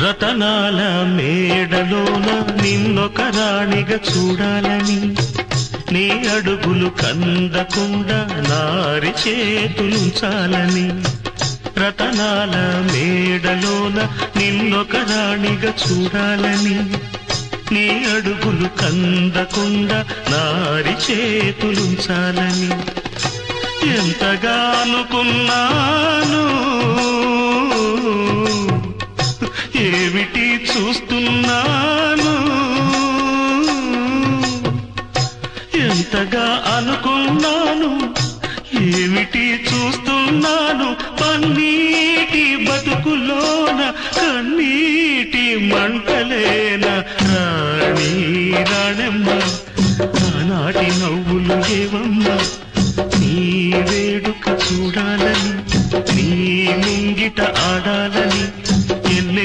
రతనాల మేడలోన నిన్నొక రాణిగా చూడాలని, నీ అడుగులు కందకుండా నారి చేతులుంచాలని. రతనాల మేడలోన నిన్నొక రాణిగా చూడాలని, నీ అడుగులు కందకుండా నారి చేతులుంచాలని. ఎంతగా అనుకున్నాను, ఏమిటి చూస్తున్నాను. ఎంతగా అనుకున్నాను, ఏమిటి చూస్తున్నాను. పన్నీటి బతుకులోన కన్నీటి మంటలేనా